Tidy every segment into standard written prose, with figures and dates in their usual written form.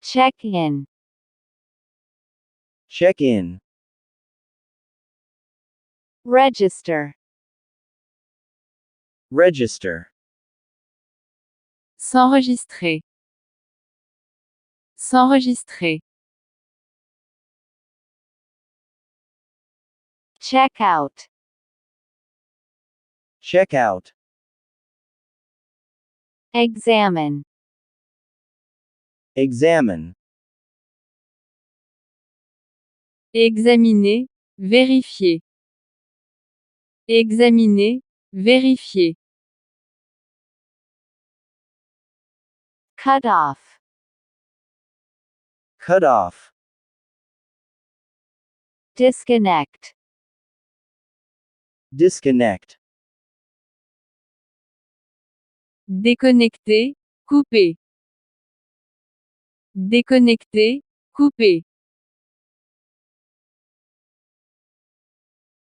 Check in. Check in. Register. Register. S'enregistrer. S'enregistrer. Check out. Check out. Examine. Examine. Examiner, vérifier. Examiner, vérifier. Cut off. Cut off. Disconnect. Disconnect. Déconnecter, couper. Déconnecter, couper.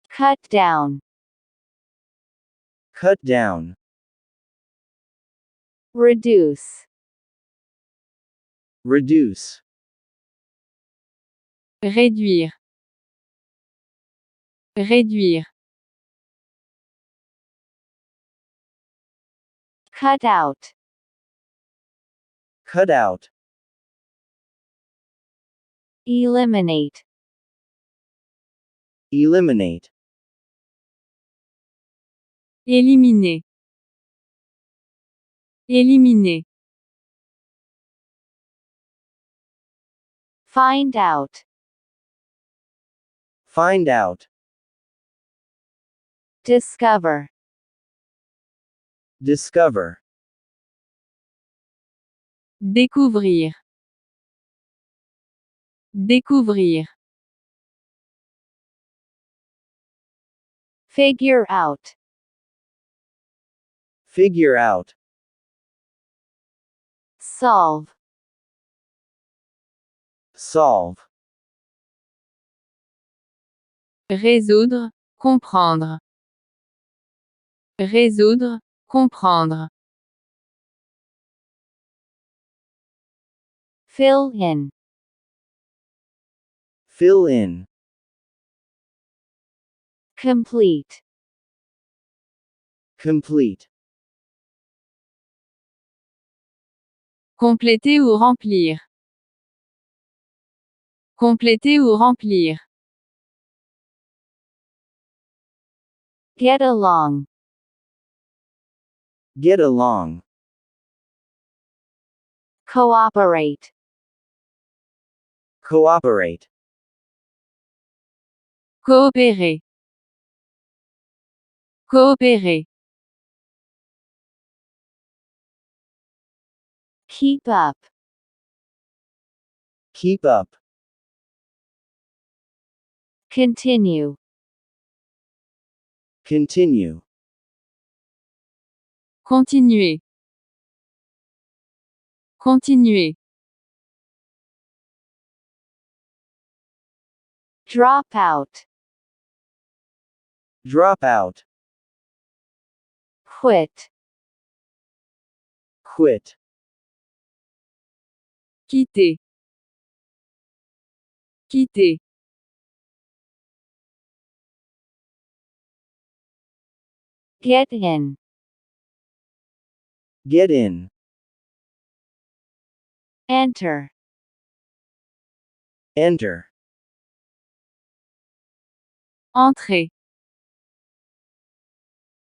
Cut down. Cut down. Reduce. Reduce. Réduire. Réduire. Cut out. Cut out. Eliminate. Eliminate. Éliminer. Éliminer. Find out. Find out. Discover. Discover. Découvrir. Découvrir. Figure out. Figure out. Solve. Solve. Résoudre, comprendre. Résoudre, comprendre. Fill in. Fill in. Complete. Complete. Compléter ou remplir. Compléter ou remplir. Get along. Get along. Cooperate. Cooperate. Coopérer. Coopérer. Keep up. Keep up. Continue. Continue. Continuer. Continuer. Drop out. Drop out. Quit. Quit. Quitter. Quitter. Get in. Get in. Enter. Enter. Entrer.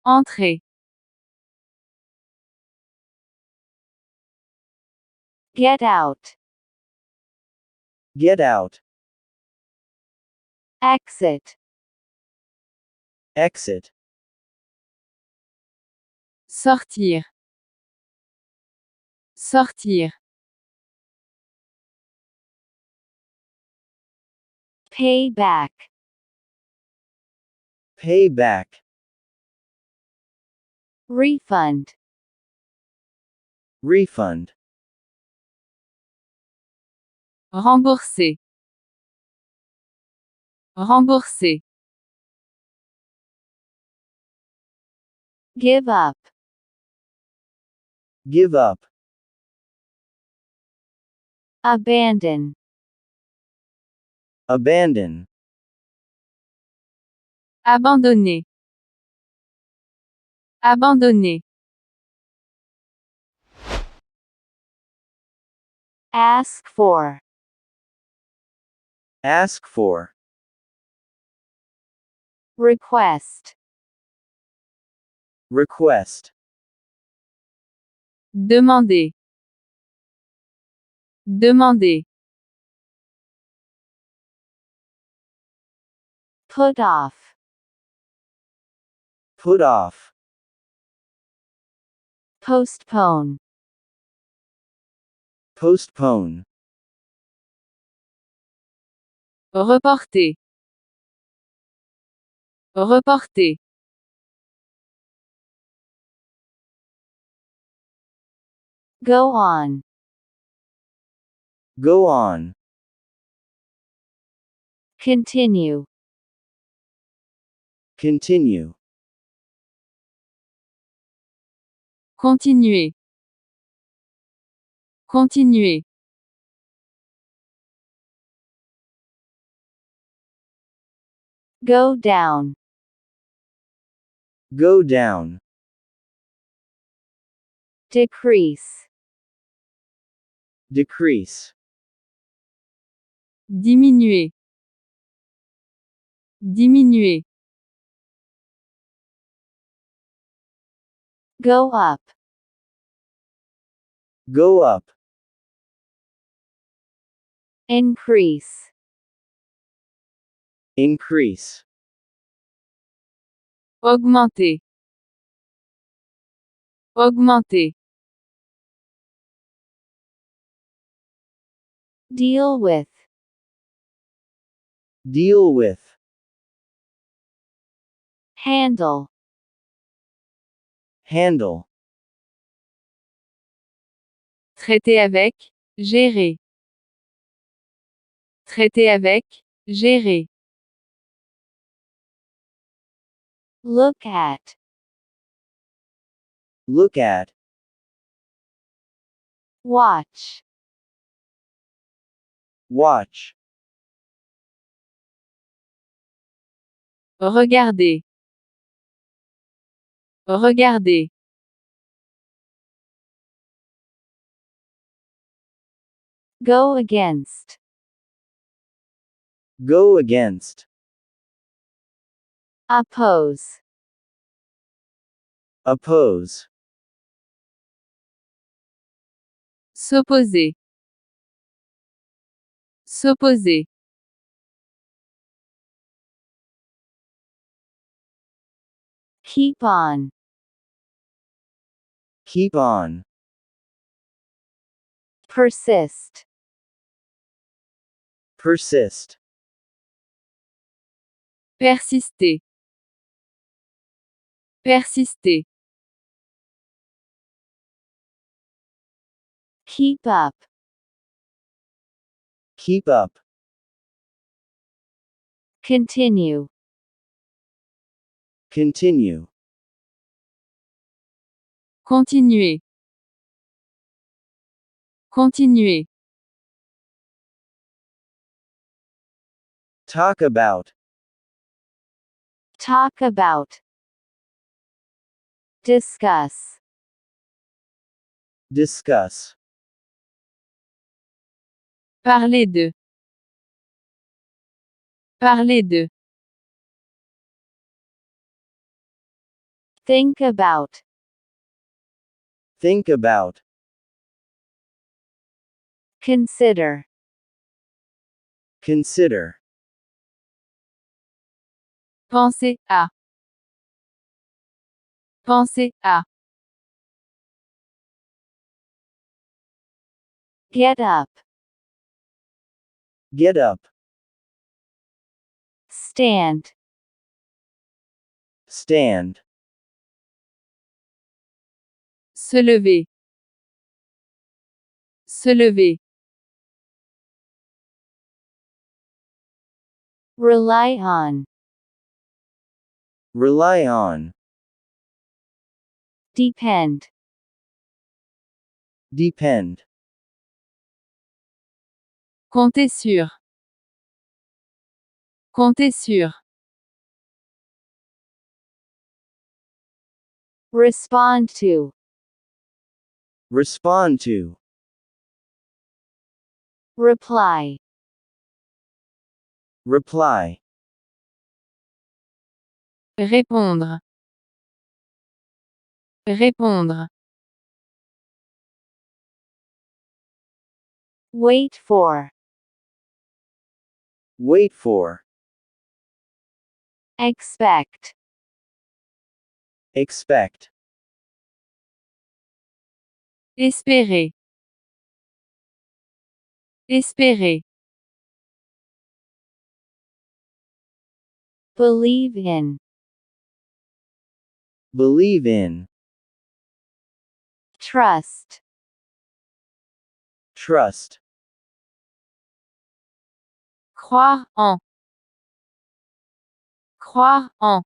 Entrer. Get out. Get out. Exit. Exit. Sortir. Sortir. Pay back. Pay back. Refund. Refund. Rembourser. Rembourser. Give up. Give up. Abandon. Abandon. Abandonner. Abandonner. Ask for. Ask for. Request. Request. Demander. Demander. Put off. Put off. Postpone. Postpone. Reporter. Reporter. Go on. Go on. Continue. Continue. Continuer. Continuer. Go down. Go down. Decrease. Decrease. Diminuer. Diminuer. Go up. Go up. Increase. Increase. Augmenter. Augmenter. Deal with. Deal with. Handle. Handle. Traiter avec. Gérer. Traiter avec. Gérer. Look at. Look at. Watch. Watch. Regarder. Regarder. Go against. Go against. Oppose. Oppose. S'opposer. S'opposer. Keep on. Keep on. Persist. Persist. Persister. Persister. Keep up. Keep up. Continue. Continue. Continuer. Continuer. Talk about. Talk about. Discuss. Discuss. Parler de. Parler de. Think about. Think about. Consider. Consider. Penser à. Penser à. Get up. Get up. Stand. Stand. Se lever. Se lever. Rely on. Rely on. Depend. Depend. Comptez sur. Comptez sur. Respond to. Respond to. Reply. Reply. Répondre. Répondre. Wait for. Wait for. Expect. Expect. Espérer. Espérer. Believe in. Believe in. Trust. Trust. Croire en. Croire en.